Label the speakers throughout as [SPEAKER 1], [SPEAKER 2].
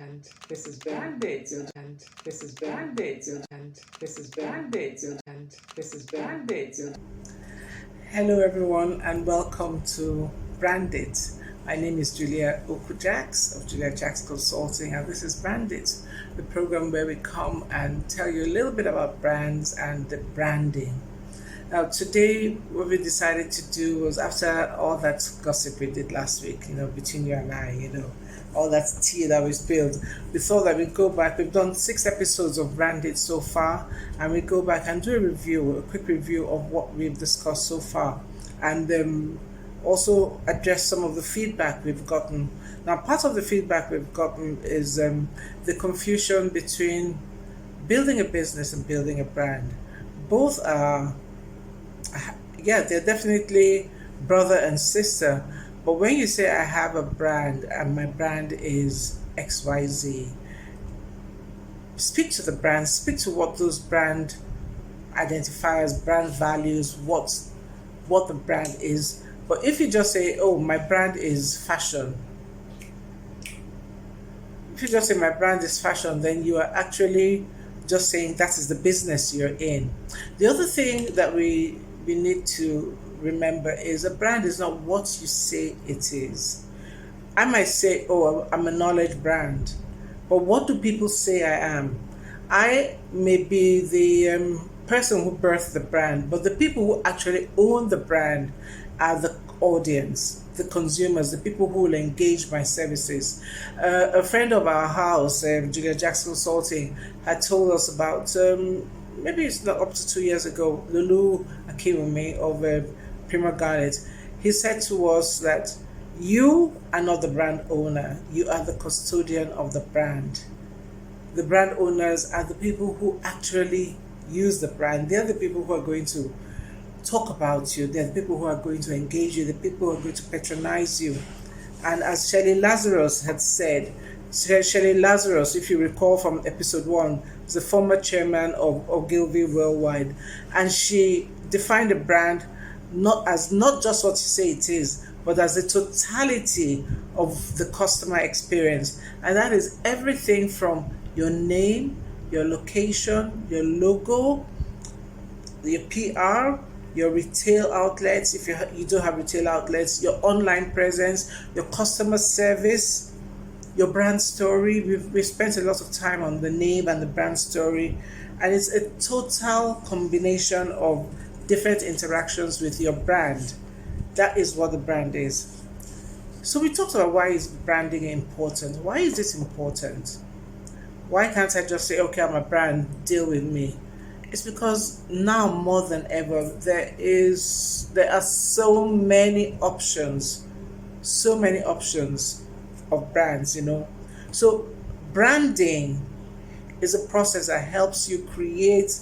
[SPEAKER 1] and this is Bandit, and this is Bandit, and this is Bandit, and this is Bandit. Hello, everyone, and welcome to Brandit. My name is Julia Okujax of Julia Jax Consulting, and this is Brandit, the program where we come and tell you a little bit about brands and the branding. Now, today, what we decided to do was, after all that gossip we did last week, between you and I, all that tea that was spilled, we thought that we'd go back. We've done 6 episodes of Branded so far, and we go back and do a quick review of what we've discussed so far, and also address some of the feedback we've gotten. Now, part of the feedback we've gotten is the confusion between building a business and building a brand. Both are, they're definitely brother and sister. But when you say I have a brand and my brand is XYZ, speak to the brand, speak to what those brand identifiers, brand values, what the brand is. But if you just say, oh, my brand is fashion, then you are actually just saying that is the business you're in. The other thing that we need to remember is a brand is not what you say it is. I might say, oh, I'm a knowledge brand, but what do people say I am? I may be the person who birthed the brand, but the people who actually own the brand are the audience, the consumers, the people who will engage my services. A friend of our house, Julia Jax Consulting, had told us about, maybe it's not up to 2 years ago, Lulu Akiwumi of Prima Garnet. He said to us that you are not the brand owner, you are the custodian of the brand. The brand owners are the people who actually use the brand. They're the people who are going to talk about you. They're the people who are going to engage you, the people who are going to patronize you. And as Shelley Lazarus had said, Shelley Lazarus, if you recall from episode 1, is the former chairman of Ogilvy Worldwide, and she defined a brand not just what you say it is, but as the totality of the customer experience. And that is everything from your name, your location, your logo, your PR, your retail outlets, if you do have retail outlets, your online presence, your customer service, your brand story. We've spent a lot of time on the name and the brand story, and it's a total combination of different interactions with your brand. That is what the brand is. So we talked about why is branding important. Why is this important? Why can't I just say, okay, I'm a brand, deal with me? It's because now more than ever, there are so many options of brands, So branding is a process that helps you create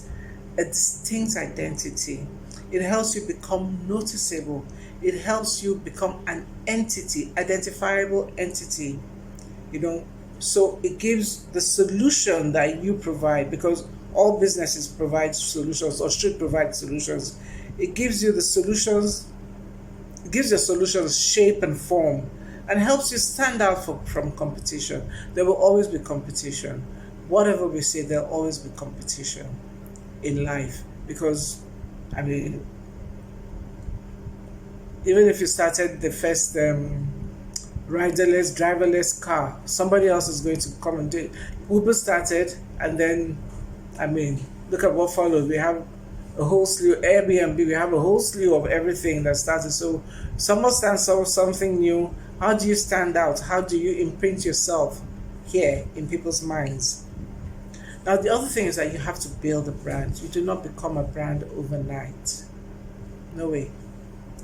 [SPEAKER 1] a distinct identity. It helps you become noticeable. It helps you become an entity, identifiable entity, So it gives the solution that you provide, because all businesses provide solutions or should provide solutions. It gives you the solutions, it gives your solutions shape and form, and helps you stand out from competition. There will always be competition. Whatever we say, there'll always be competition in life, because even if you started the first riderless, driverless car, somebody else is going to come and do it. Uber started, and then, look at what followed. We have a whole slew, Airbnb, we have a whole slew of everything that started. So someone stands for something new. How do you stand out? How do you imprint yourself here in people's minds? Now, the other thing is that you have to build a brand. You do not become a brand overnight. No way.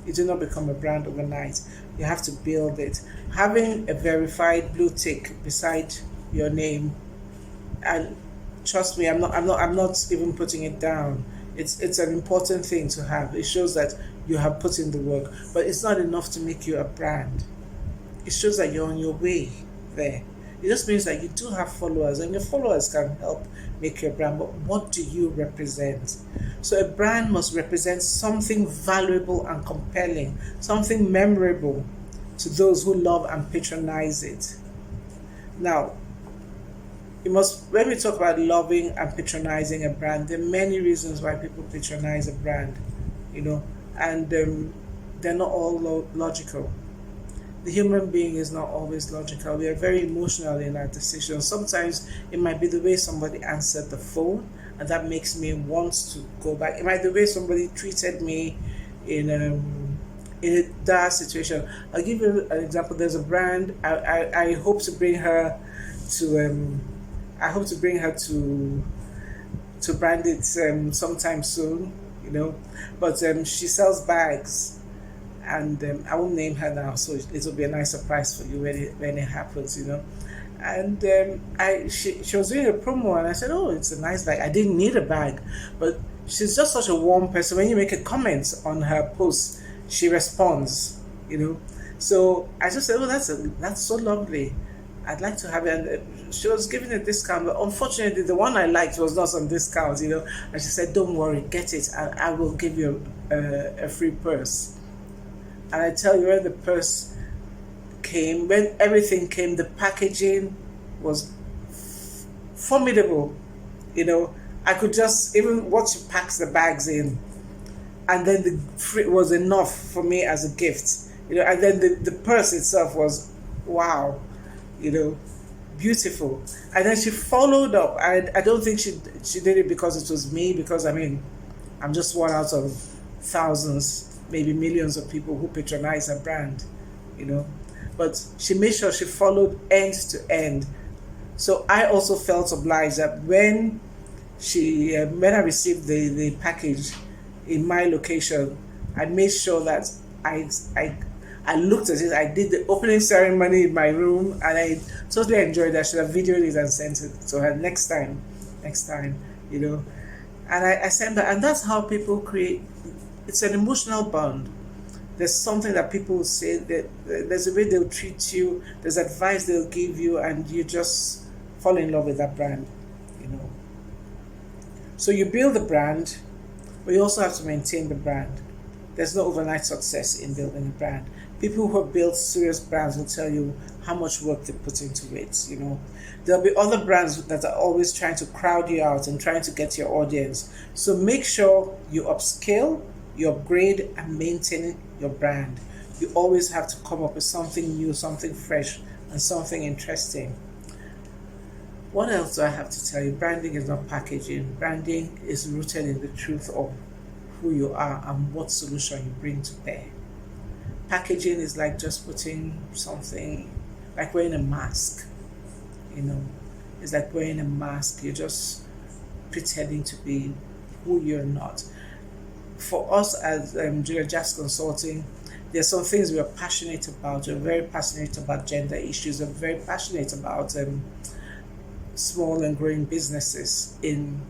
[SPEAKER 1] You do not become a brand overnight. You have to build it. Having a verified blue tick beside your name, and trust me, I'm not even putting it down. It's an important thing to have. It shows that you have put in the work, but it's not enough to make you a brand. It shows that you're on your way there. It just means that you do have followers, and your followers can help make your brand. But what do you represent? So a brand must represent something valuable and compelling, something memorable to those who love and patronize it. Now, you must, when we talk about loving and patronizing a brand, there are many reasons why people patronize a brand, you know, and they're not all logical. The human being is not always logical. We are very emotional in our decisions. Sometimes it might be the way somebody answered the phone, and that makes me want to go back. It might be the way somebody treated me in in a dire situation. I'll give you an example. There's a brand. I hope to bring her to I hope to bring her to brand it sometime soon. You know, but she sells bags, and I won't name her now, so it'll be a nice surprise for you when it happens, you know. And she was doing a promo, and I said, "Oh, it's a nice bag." I didn't need a bag, but she's just such a warm person. When you make a comment on her post, she responds, you know. So I just said, "Oh, that's so lovely. I'd like to have it." And she was giving a discount, but unfortunately, the one I liked was not on discount, you know. And she said, "Don't worry, get it. I will give you a free purse." And I tell you, when the purse came, when everything came, the packaging was formidable. You know, I could just, even what she packs the bags in, and then the free was enough for me as a gift. You know, and then the purse itself was, wow, you know, beautiful. And then she followed up. I don't think she did it because it was me, because I mean, I'm just one out of thousands, maybe millions of people who patronize her brand, you know. But she made sure she followed end to end. So I also felt obliged that when when I received the package in my location, I made sure that I looked at it. I did the opening ceremony in my room, and I totally enjoyed that. I should have videoed it and sent it to her next time, you know. And I sent that, and that's how people create. It's an emotional bond. There's something that people will say, that there's a way they'll treat you, there's advice they'll give you, and you just fall in love with that brand, you know. So you build the brand, but you also have to maintain the brand. There's no overnight success in building a brand. People who have built serious brands will tell you how much work they put into it, you know. There'll be other brands that are always trying to crowd you out and trying to get your audience. So make sure you upscale, you upgrade, and maintain your brand. You always have to come up with something new, something fresh, and something interesting. What else do I have to tell you? Branding is not packaging. Branding is rooted in the truth of who you are and what solution you bring to bear. Packaging is like just putting something, like wearing a mask, you know. It's like wearing a mask. You're just pretending to be who you're not. For us as Julia Jacks Consulting, there's some things we are passionate about. We're very passionate about gender issues. We're very passionate about small and growing businesses, in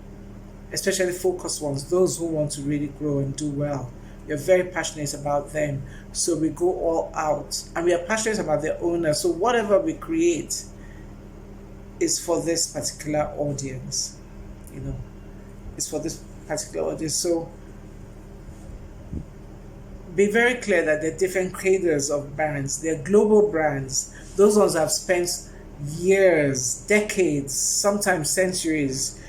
[SPEAKER 1] especially focused ones, those who want to really grow and do well. We're very passionate about them. So we go all out, and we are passionate about the owner. So whatever we create is for this particular audience, you know. It's for this particular audience. So be very clear that there are different creators of brands. They're global brands. Those ones have spent years, decades, sometimes centuries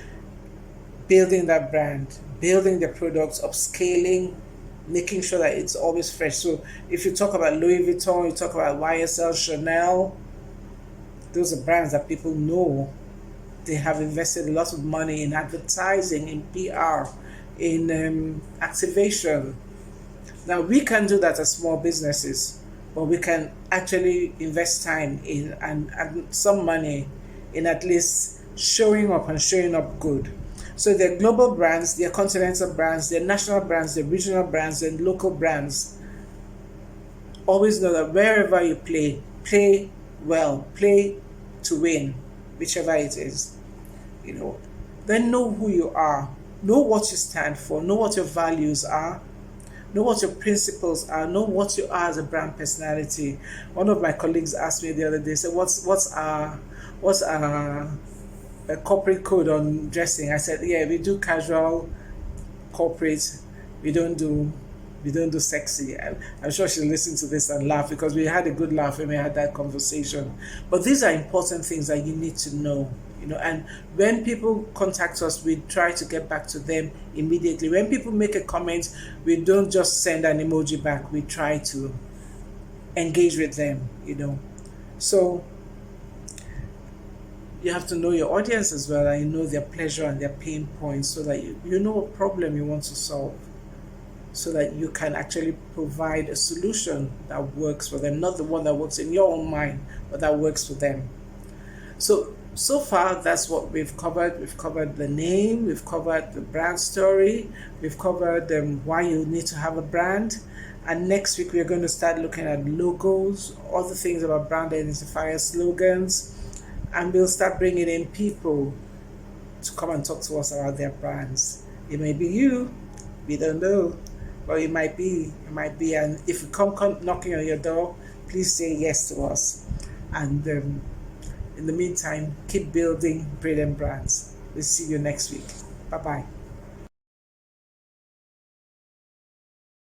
[SPEAKER 1] building that brand, building the products, upscaling, making sure that it's always fresh. So if you talk about Louis Vuitton, you talk about YSL, Chanel, those are brands that people know. They have invested a lot of money in advertising, in PR, in activation. Now, we can do that as small businesses, but we can actually invest time in and some money in at least showing up and showing up good. So they're global brands, they're continental brands, they're national brands, they're regional brands, and local brands. Always know that wherever you play well, play to win, whichever it is. You know, then know who you are, know what you stand for, know what your values are, know what your principles are, know what you are as a brand personality. One of my colleagues asked me the other day, said, what's our a corporate code on dressing? I said, yeah, we do casual, corporate. We don't do sexy. I'm sure she'll listen to this and laugh, because we had a good laugh when we had that conversation. But these are important things that you need to know. And when people contact us, we try to get back to them immediately. When people make a comment, we don't just send an emoji back, we try to engage with them. So you have to know your audience as well, and you know their pleasure and their pain points, so that you know what problem you want to solve, so that you can actually provide a solution that works for them, not the one that works in your own mind, but that works for them. So far, that's what we've covered. We've covered the name, we've covered the brand story, we've covered why you need to have a brand. And next week, we're going to start looking at logos, other things about brand identifiers, slogans, and we'll start bringing in people to come and talk to us about their brands. It may be you, we don't know, but it might be. And if we come knocking on your door, please say yes to us. And in the meantime, keep building brilliant brands. We'll see you next week. Bye bye.